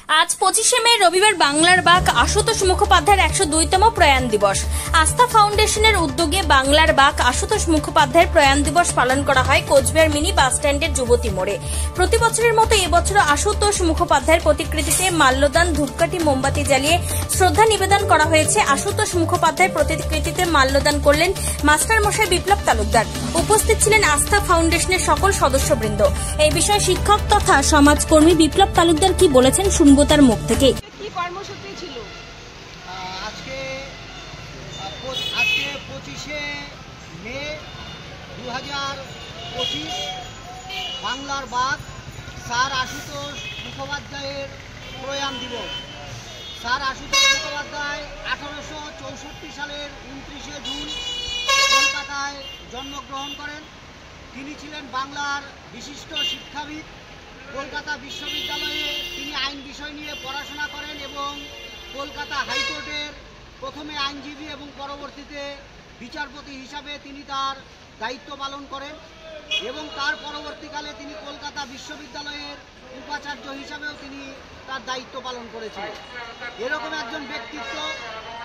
আজ 25শে মে রবিবার বাংলার বাঘ আশুতোষ মুখোপাধ্যায়ের 102তম প্রয়াণ দিবস। আস্থা ফাউন্ডেশনের উদ্যোগে বাংলার বাঘ আশুতোষ মুখোপাধ্যায়ের প্রয়াণ দিবস পালন করা হয় কোচবিহার মিনি বাস স্ট্যান্ডের যুবতী মোড়ে। প্রতি বছরের মতো এবছর আশুতোষ মুখোপাধ্যায়ের প্রতিকৃতিতে মাল্যদান, ধূপকাঠি, মোমবাতি জ্বালিয়ে শ্রদ্ধা নিবেদন করা হয়েছে। আশুতোষ মুখোপাধ্যায়ের প্রতিকৃতিতে মাল্যদান করলেন মাস্টার মশাই বিপ্লব তালুকদার। উপস্থিত ছিলেন আস্থা ফাউন্ডেশনের সকল সদস্যবৃন্দ। এই বিষয়ে শিক্ষক তথা সমাজকর্মী বিপ্লব তালুকদার কি বলেছেন শুনবো তার মুখ থেকে। কি কর্মসূচি ছিল আজকে 25শে মে 2025 বাংলার বাঘ স্যার আশুতোষ মুখোপাধ্যায়ের প্রয়াণ দিবস। স্যার আশুতোষ মুখোপাধ্যায় 1864 সালের 29শে জুন কলকাতায় জন্মগ্রহণ করেন। তিনি ছিলেন বাংলার বিশিষ্ট শিক্ষাবিদ। কলকাতা বিশ্ববিদ্যালয়ে তিনি আইন বিষয় নিয়ে পড়াশোনা করেন এবং কলকাতা হাইকোর্টের প্রথমে আইনজীবী এবং পরবর্তীতে বিচারপতি হিসাবে তিনি তার দায়িত্ব পালন করেন এবং তার পরবর্তীকালে তিনি কলকাতা বিশ্ববিদ্যালয়ের উপাচার্য হিসাবেও তিনি তার দায়িত্ব পালন করেছিলেন। এরকম একজন ব্যক্তিত্ব,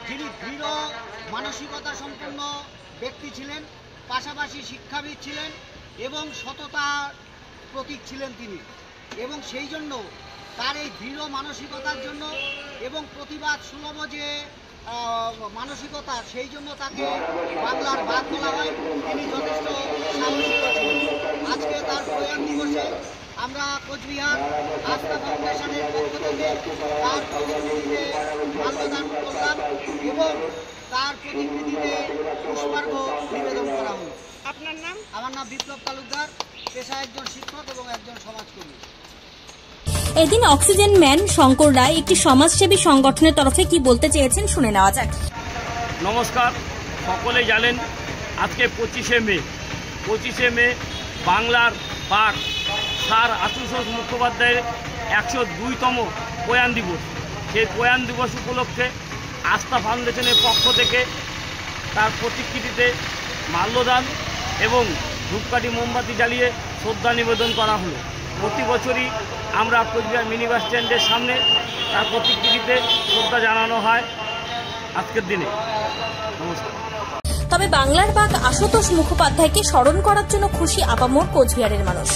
যিনি দৃঢ় মানসিকতা সম্পন্ন ব্যক্তি ছিলেন, পাশাপাশি শিক্ষাবিদ ছিলেন এবং সততার প্রতীক ছিলেন তিনি। এবং সেই জন্য তার এই দৃঢ় মানসিকতার জন্য এবং প্রতিবাদ সুলভ যে মানসিকতা, সেই জন্য তাকে বাংলার বাঘ বলা হয়। তিনি যথেষ্ট সাহসিক ছিলেন। আজকে তার প্রয়াণ দিবসে আমরা কোচবিহার আস্থা ফাউন্ডেশনের পক্ষ থেকে তার প্রতিকৃতিতে মাল্যদান করলাম এবং তার প্রতিকৃতিতে পুষ্পার্ঘ্য নিবেদন করা হল। আপনার নাম? আমার নাম বিপ্লব তালুকদার, পেশায় একজন শিক্ষক এবং একজন সমাজকর্মী। এদিন অক্সিজেন ম্যান শঙ্কর রায় একটি সমাজসেবী সংগঠনের তরফে কি বলতে চেয়েছেন শুনে নেওয়া যাক। নমস্কার, সকলে জানেন আজকে 25শে মে বাংলার বাঘ স্যার আশুতোষ মুখোপাধ্যায়ের 102তম প্রয়াণ দিবস। সেই প্রয়াণ দিবস উপলক্ষে আস্থা ফাউন্ডেশনের পক্ষ থেকে তার প্রতিকৃতিতে মাল্যদান এবং ধূপকাঠি, মোমবাতি জ্বালিয়ে শ্রদ্ধা নিবেদন করা হলো। প্রতি বছরই আমরা কোচবিহার মিনি বাস স্ট্যান্ডের সামনে তার প্রতিকৃতিতে শ্রদ্ধা জানানো হয় আজকের দিনে। নমস্কার। তবে বাংলার বাঘ আশুতোষ মুখোপাধ্যায়কে স্মরণ করার জন্য খুশি আপামর কোচবিহারের মানুষ।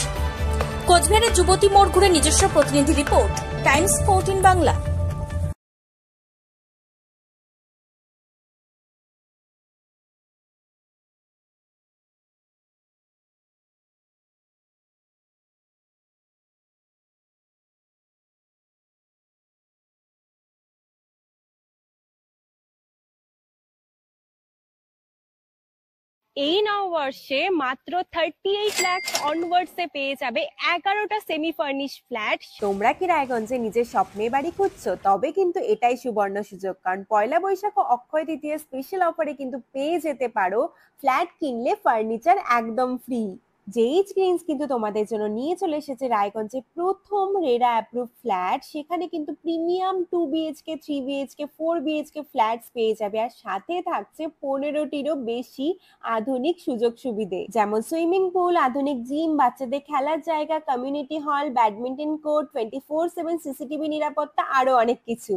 কোচবিহারের যুবতী মোড় ঘুরে নিজস্ব প্রতিনিধি রিপোর্ট, টাইমস 14 বাংলা। এই নববর্ষে মাত্র 38 লাখ অনওয়ার্ডসে পেয়ে যাবে 11টা সেমি ফার্নিশ ফ্ল্যাট। তোমরা কি রায়গঞ্জে নিজের স্বপ্নের বাড়ি খুঁজছো? তবে কিন্তু এটাই সুবর্ণ সুযোগ, কারণ পয়লা বৈশাখ ও অক্ষয় তৃতীয়া স্পেশাল অফারে কিন্তু পেয়ে যেতে পারো ফ্ল্যাট কিনলে ফার্নিচার একদম ফ্রি। জেইচ গ্রিনস কিন্তু তোমাদের জন্য নিয়ে চলে এসেছে রায়গঞ্জে প্রথম রেরা অ্যাপ্রুভ ফ্ল্যাট। সেখানে কিন্তু premium 2 BHK, 3 BHK, 4 BHK flats পেয়ে যাবে, আর সাথে থাকছে 15টিরও বেশি আধুনিক সুযোগ সুবিধে, যেমন সুইমিং পুল, আধুনিক জিম, বাচ্চাদের খেলার জায়গা, community hall, badminton court, 24/7 CCTV নিরাপত্তা, আরো অনেক কিছু।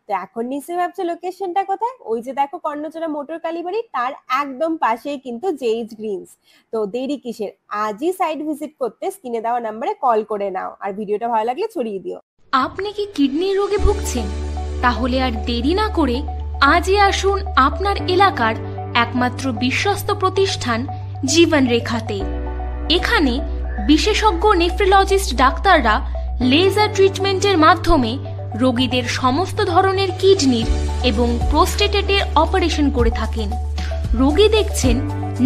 তো এখন নিশ্চয়ই ভাবছো লোকেশনটা কোথায়? ওই যে দেখো কর্ণচড়া মোটর কালীবাড়ি, তার একদম পাশেই কিন্তু জেইচ গ্রিনস। তো দেরি কিসের? আজই সাইট ভিজিট করতে স্ক্রিনে দেওয়া নম্বরে কল করে নাও, আর ভিডিওটা ভালো লাগলে ছড়িয়ে দিও। আপনি কি কিডনির রোগে ভুগছেন? তাহলে আর দেরি না করে আজই আসুন আপনার এলাকার একমাত্র বিশ্বস্ত প্রতিষ্ঠান জীবন রেখাতে। এখানে বিশেষজ্ঞ নেফ্রোলজিস্ট ডাক্তাররা লেজার ট্রিটমেন্টের মাধ্যমে রোগীদের সমস্ত ধরনের কিডনির এবং প্রোস্টেটের অপারেশন করে থাকেন। রোগী দেখছেন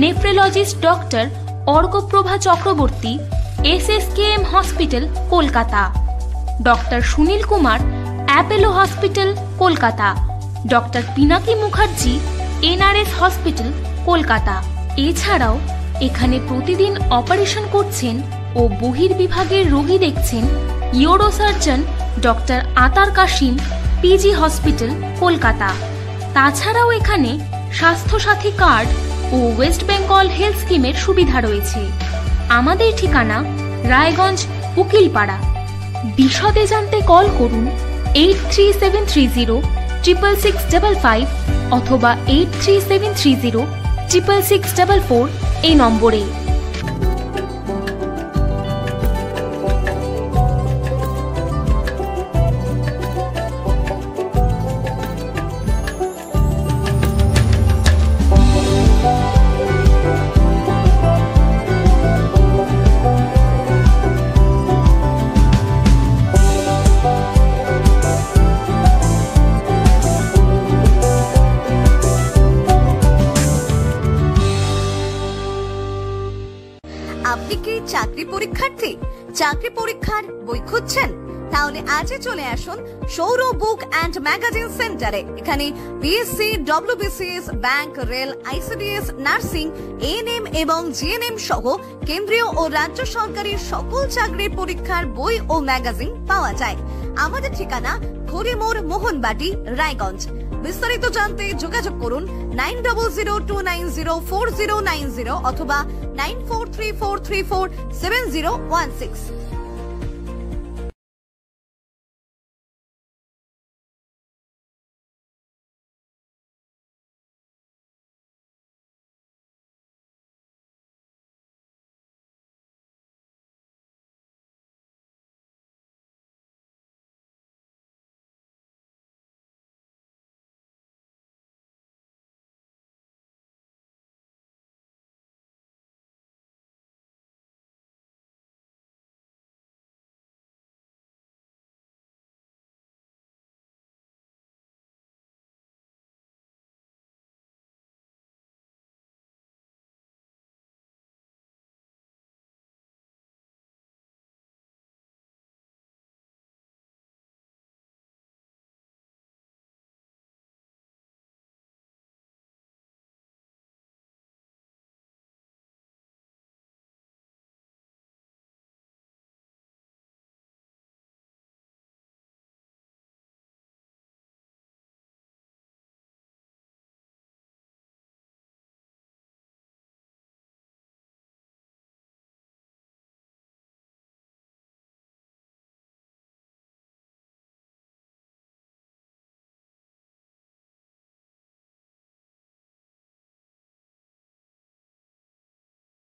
nephrologist doctor Arkaprabha Chakraborty, SSKM hospital, Kolkata. Doctor Sunil Kumar, Apollo hospital, Kolkata. Doctor Pinaki Mukherjee, NRS hospital, Kolkata. এছাড়াও এখানে প্রতিদিন অপারেশন করছেন ও বহির্বিভাগের রোগী দেখছেন ইউরোসার্জন ডক্টর আতার কাশিম, PG হসপিটাল, কলকাতা। তাছাড়াও এখানে স্বাস্থ্যসাথী কার্ড ও ওয়েস্ট বেঙ্গল হেলথ স্কিমের সুবিধা রয়েছে। আমাদের ঠিকানা রায়গঞ্জ, উকিলপাড়া। বিশদে জানতে কল করুন 83730 66655 অথবা 83730 66644 এই নম্বরে। আপনি কি চাকরি পরীক্ষার্থী? চাকরি পরীক্ষার বই খুঁজছেন? তাহলে আজই চলে আসুন সৌরভ বুক অ্যান্ড ম্যাগাজিন সেন্টারে। এখানে BSc, WBCS, bank, rail, ICDS, nursing, ANM এবং জিএনএম সহ কেন্দ্রীয় ও রাজ্য সরকারি সকল চাকরির পরীক্ষার বই ও ম্যাগাজিন পাওয়া যায়। আমাদের ঠিকানা খড়িমোড়, মোহনবাটি, রায়গঞ্জ। বিস্তারিত জানতে যোগাযোগ করুন 9002904090 অথবা 9434347016।